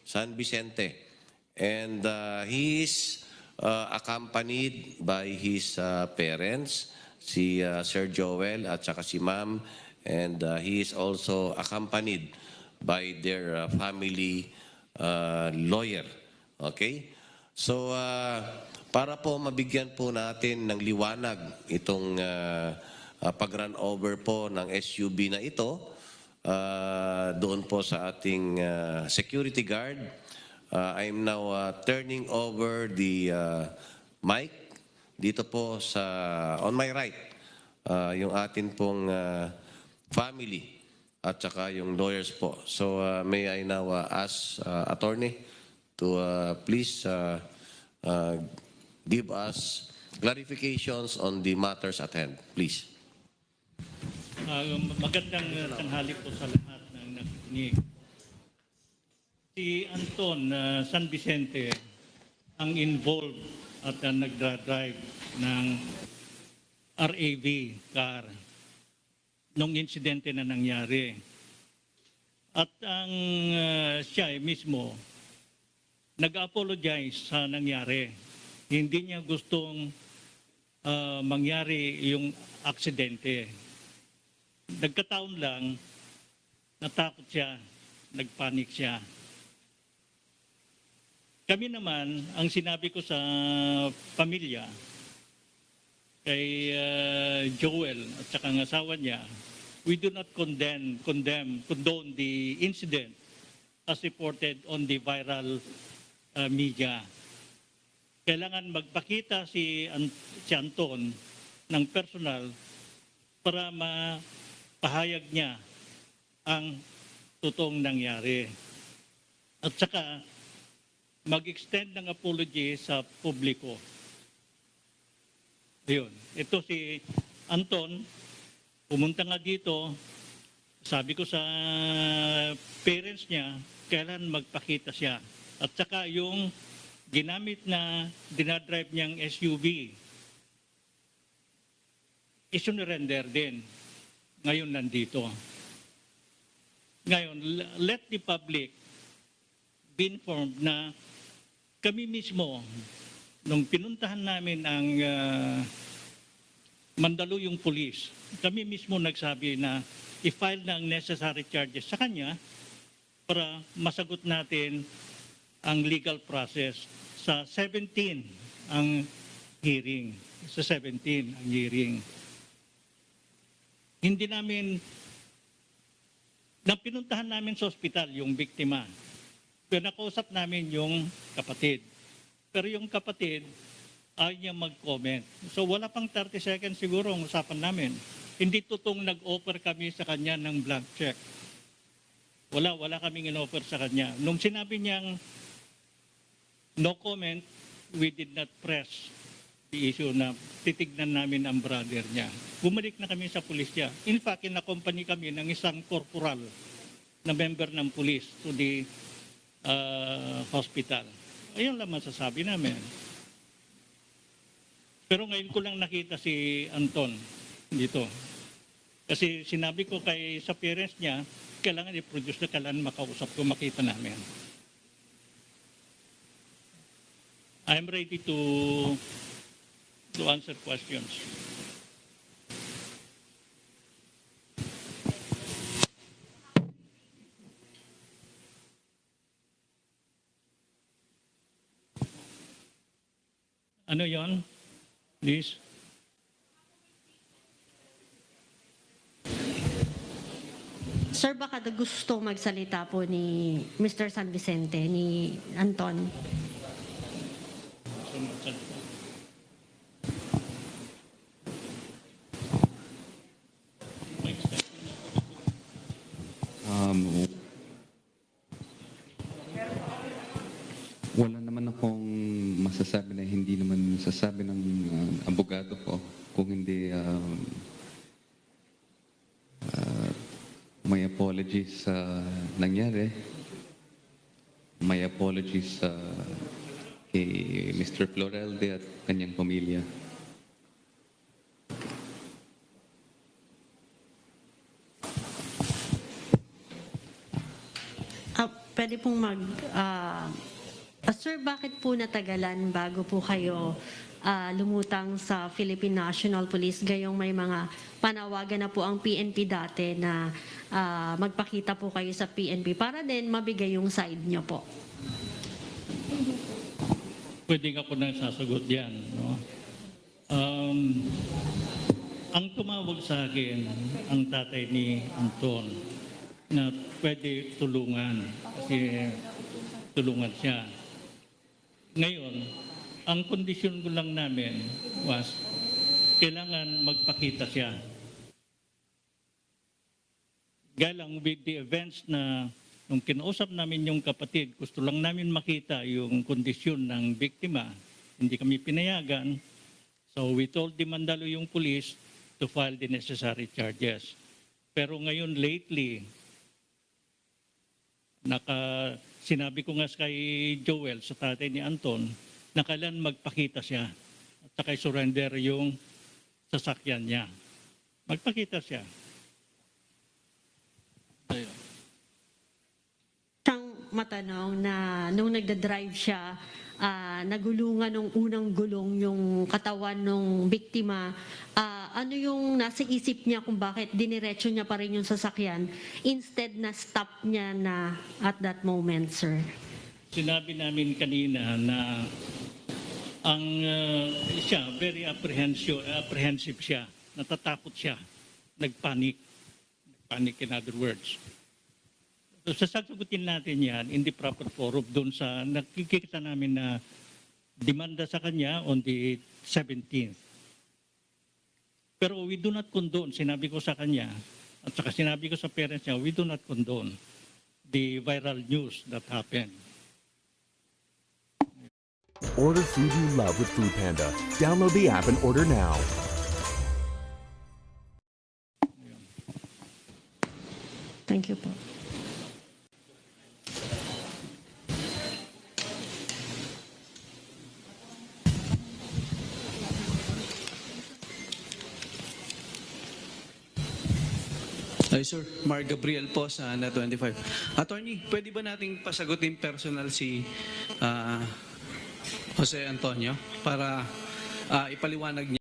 San Vicente. And he is accompanied by his parents, si Sir Joel at saka si Ma'am. And he is also accompanied by their family lawyer. Okay? So, para po mabigyan po natin ng liwanag itong pag-run over po ng SUV na ito, doon po sa ating security guard. I'm now turning over the mic dito po sa on my right, yung atin pong family at saka yung lawyers po. So may I now ask attorney to please give us clarifications on the matters at hand, please. Magandang tanghali po sa lahat ng nakikinig. Si Anton San Vicente ang involved at nagdra-drive ng RAV car nung insidente na nangyari. At ang siya mismo nag-apologize sa nangyari. Hindi niya gustong mangyari yung aksidente. Nagkataon lang, natakot siya, nagpanik siya. Kami naman, ang sinabi ko sa pamilya, kay Joel at saka ang asawa niya, we do not condone the incident as reported on the viral media. Kailangan magpakita si Anton ng personal para mapahayag niya ang totoong nangyari. At saka mag-extend ng apology sa publiko. Ayun. Ito si Anton, pumunta nga dito, sabi ko sa parents niya, kailan magpakita siya. At saka yung ginamit na dinadrive niyang SUV, isunurrender din. Ngayon nandito. Ngayon, let the public be informed na kami mismo, nung pinuntahan namin ang Mandaluyong Police, kami mismo nagsabi na i-file ng necessary charges sa kanya para masagot natin ang legal process. Sa 17 ang hearing. Sa 17 ang hearing. Hindi namin, pinuntahan namin sa ospital yung biktima. Pero nakausap namin yung kapatid. Pero yung kapatid, ayaw niya mag-comment. So wala pang 30 seconds siguro ang usapan namin. Hindi totoong nag-offer kami sa kanya ng blank check. Wala kaming in-offer sa kanya. Nung sinabi niyang no comment, we did not press the issue na titignan namin ang brother niya. Bumalik na kami sa pulisya. In fact, in-accompany kami ng isang corporal na member ng pulis to the hospital. Ayun lang masasabi namin. Pero ngayon ko lang nakita si Anton dito. Kasi sinabi ko sa parents niya, kailangan i-produce na kailangan makausap ko, makita namin. I'm ready to answer questions. Ano yon? Please. Sir, baka gusto magsalita po ni Mr. San Vicente, ni Anton. Wala naman akong masasabi na hindi naman masasabi ng abogado ko kung hindi may apologies sa nangyari. May apologies kay Mr. Florelde at kanyang pamilya. pwede pong sir, bakit po natagalan bago po kayo lumutang sa Philippine National Police, gayong may mga panawagan na po ang PNP dati na magpakita po kayo sa PNP para din mabigay yung side nyo po? Pwede ako na sasagot yan. No? Ang tumawag sa akin, ang tatay ni Anton, na pwede tulungan, kasi tulungan siya. Ngayon, ang kondisyon ko lang namin was, kailangan magpakita siya. Gaya lang with the events na nung kinausap namin yung kapatid, gusto lang namin makita yung kondisyon ng biktima. Hindi kami pinayagan. So we told the Mandaluyong Police to file the necessary charges. Pero ngayon lately, sinabi ko nga kay Joel, sa tatay ni Anton, na kailan magpakita siya at saka surrender yung sasakyan niya. Magpakita siya. Ayun. Siyang matanong na nung nagda-drive siya, nagulungan nung unang gulong yung katawan ng biktima, ano yung nasa isip niya kung bakit diniretso niya pa rin yung sasakyan instead na stop niya na at that moment, sir? Sinabi namin kanina na ang siya, very apprehensive siya, natatakot siya, nagpanic. Panic in other words. So sasagutin natin yan in the proper forum doon sa nakikita namin na demanda sa kanya on the 17th. Pero we do not condone, sinabi ko sa kanya, at saka sinabi ko sa parents niya, we do not condone the viral news that happened. Order food you love with Food Panda. Download the app and order now. Thank you po. Ay, sir, Mark Gabriel po sa ANA 25. Attorney, pwede ba nating pasagutin personal si Jose Antonio para ipaliwanag niya